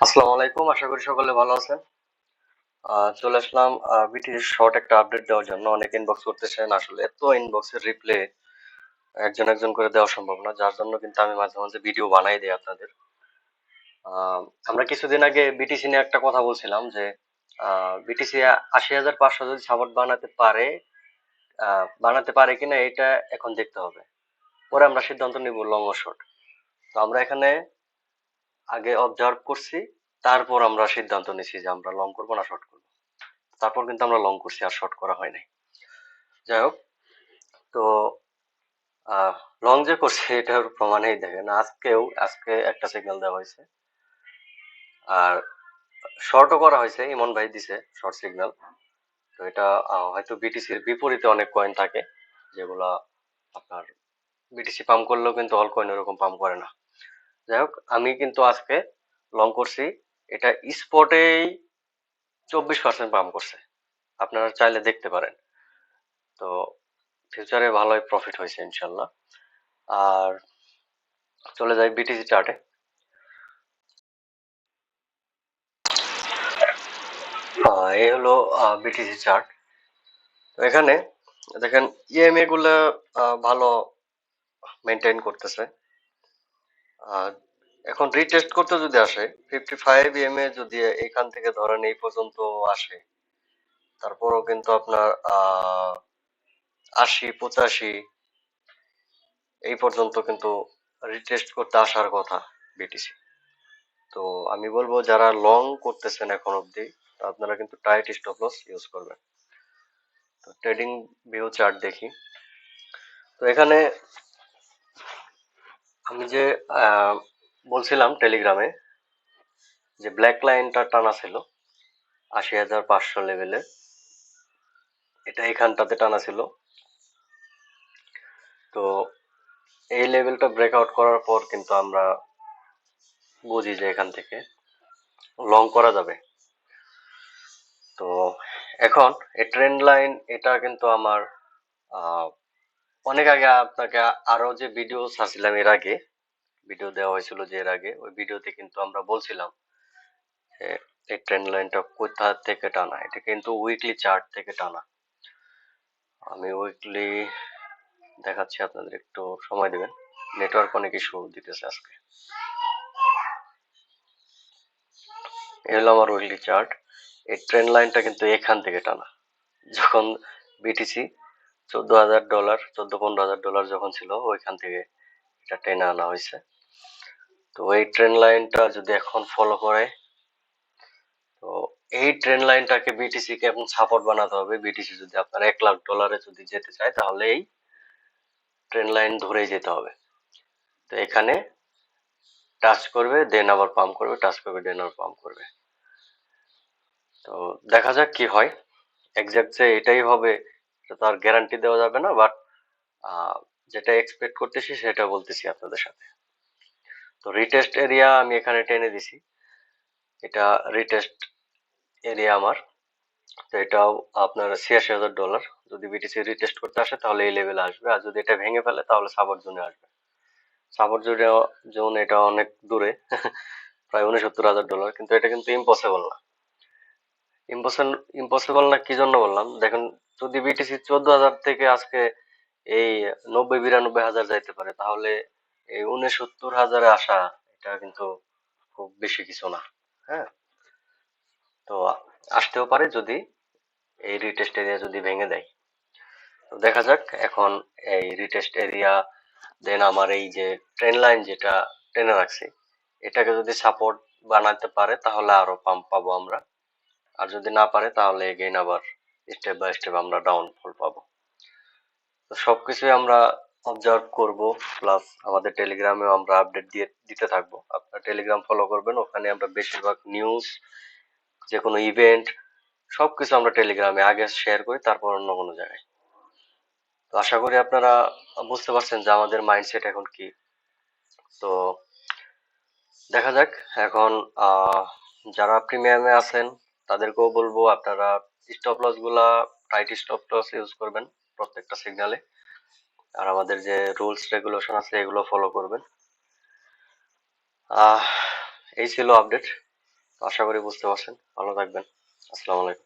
আসসালামু আলাইকুম, আশা করি সকলে ভালো আছেন। চলে আসলাম বিটির শর্ট একটা আপডেট দেওয়ার জন্য। অনেকে ইনবক্স করতেছেন, আসলে এত ইনবক্সের রিপ্লে একজন একজন করে দেওয়া সম্ভব না, যার জন্য কিন্তু আমি মাঝে মাঝে ভিডিও বানাই দিই আপনাদের। আমরা কিছুদিন আগে বিটিসি নিয়ে একটা কথা বলছিলাম যে বিটিসি ৮০,৫০০ যদি সাপোর্ট বানাতে পারে কিনা এটা এখন দেখতে হবে। পরে আমরা সিদ্ধান্ত নিব লং ও শর্ট। তো আমরা এখানে আগে অবজার্ভ করছি, তারপর আমরা সিদ্ধান্ত নিছি যে আমরা লং করবো না শর্ট করবো। তারপর কিন্তু আমরা লং করছি, আর শর্ট করা হয় নাই। যাই হোক, তো লং যে করছি এটার প্রমাণেই দেখেন, আজকে একটা সিগন্যাল দেওয়া হয়েছে, আর শর্টও করা হয়েছে। ইমন ভাই দিছে শর্ট সিগন্যাল। তো এটা হয়তো বিটিসির বিপরীতে অনেক কয়েন থাকে যেগুলা আপনার বিটিসি পাম্প করলেও কিন্তু অল কয়েন এরকম পাম্প করে না। যাই হোক, আমি কিন্তু আজকে লং করছি, এটা স্পটেই 24% পাম্প করছে। আপনারা চাইলে দেখতে পারেন। তো ফিউচারে ভালোই প্রফিট হয়েছে ইনশাল্লাহ। আর চলে যাই বিটিসি চার্টে। এই হলো বিটিসি চার্ট। তো এখানে দেখেন ইএমএ গুলো ভালো মেনটেন করতেছে। আর এখন রিটেস্ট করতে যদি আসে 55 ইএমএ, যদি এখান থেকে ধরেন এই পর্যন্ত আসে, তারপরও কিন্তু আপনার 80 85 এই পর্যন্ত কিন্তু রিটেস্ট করতে আসার কথা বিটিসি। তো আমি বলবো যারা লং করতেছেন এখন অব্দি, আপনারা কিন্তু টাইট স্টপ লস ইউজ করবেন। তো ট্রেডিং ভিউ চার্ট দেখি। তো এখানে আমি যে বলছিলাম টেলিগ্রামে যে ব্ল্যাক লাইনটা টানা ছিল ৮০,৫০০ লেভেলে, এটা এখানটাতে টানা ছিল। তো এই লেভেলটা ব্রেকআউট করার পর কিন্তু আমরা বুঝি যে এখান থেকে লং করা যাবে। তো এখন এই ট্রেন্ড লাইন, এটা কিন্তু আমার অনেক আগে আপনাকে আরো যে ভিডিও ছাড়ছিলাম এর আগে, ভিডিও দেওয়া হয়েছিল যে এর আগে, ওই ভিডিওতে কিন্তু আমরা বলছিলাম যে এই ট্রেন্ড লাইনটা কোথা থেকে টানা। এটা কিন্তু উইকলি চার্ট থেকে টানা। আমি উইকলি দেখাচ্ছি আপনাদের, একটু সময় দেবেন, নেটওয়ার্ক অনেক ইস্যু দিতেছে আজকে। এই হলো আমার উইকলি চার্ট। এই ট্রেন্ড লাইনটা কিন্তু এখান থেকে টানা, যখন বিটিসি $14,000 $15,000 যখন ছিল, ওইখান থেকে এটা টেনে আনা হয়েছে। তো এই ট্রেন্ড লাইনটা যদি এখন ফলো করে, তো এই ট্রেন্ড লাইনটাকে বিটিসি কে এখন সাপোর্ট বানাতে হবে। বিটিসি যদি আপনার $1,00,000 যদি যেতে চায়, তাহলে এই ট্রেন্ড লাইন ধরেই যেতে হবে। তো এখানে টাচ করবে, দেন আবার পাম্প করবে, টাচ করবে, দেন আবার পাম্প করবে। তো দেখা যাক কি হয়। এক্সাক্ট যে এটাই হবে সেটা তো আর গ্যারান্টি দেওয়া যাবে না, বাট যেটা এক্সপেক্ট করতেছি সেটা বলতেছি আপনাদের সাথে। তো রিটেস্ট এরিয়া আমি এখানে টেনে দিছি, এটা রিটেস্ট এরিয়া আমার। তো এটাও আপনার $৮৬,০০০। যদি বিটিসি রিটেস্ট করতে আসে তাহলে এই লেভেলে আসবে, আর যদি এটা ভেঙে ফেলে তাহলে সাপোর্ট জোনে আসবে। সাপোর্ট জোন এটা অনেক দূরে প্রায় $৬৯,০০০, কিন্তু এটা কিন্তু ইম্পসিবল না। ইম্পসিবল না কি জন্য বললাম, দেখেন, যদি বিটিসি 14,000 থেকে আজকে এই 90 92 হাজার যাইতে পারে, তাহলে এই 69,000-এ আসা এটা কিন্তু খুব বেশি কিছু না। হ্যাঁ, তো আসতেও পারে যদি এই রিটেস্ট এরিয়া যদি ভেঙে দেয়। তো দেখা যাক এখন এই রিটেস্ট এরিয়া, দেন আমার এই যে ট্রেন লাইন যেটা টেনে রাখছি, এটাকে যদি সাপোর্ট বানাতে পারে তাহলে আরো পাম্প পাবো আমরা। আর যদি না পারে তাহলে এগেইন আবার স্টেপ বাই স্টেপ আমরা ডাউনফল পাবো। তো সবকিছুই আমরা অবজার্ভ করব, প্লাস আমাদের টেলিগ্রামেও আমরা আপডেট দিতে থাকবো। আপনারা টেলিগ্রাম ফলো করবেন, ওখানে আমরা বেশিরভাগ নিউজ, যে কোনো ইভেন্ট, সবকিছু আমরা টেলিগ্রামে আগে শেয়ার করি, তারপর অন্য কোনো জায়গায়। তো আশা করি আপনারা বুঝতে পারছেন যে আমাদের মাইন্ডসেট এখন কি। তো দেখা যাক এখন যারা প্রিমিয়ামে আছেন তাদেরকেও বলবো আপনারা স্টপ লস গুলা টাইট স্টপ লস ইউজ করবেন প্রত্যেকটা সিগনালে। আর আমাদের যে রুলস রেগুলেশন আছে এগুলো ফলো করবেন। এই ছিল আপডেট। আশা করি বুঝতে পারছেন। ভালো থাকবেন। আসসালামু আলাইকুম।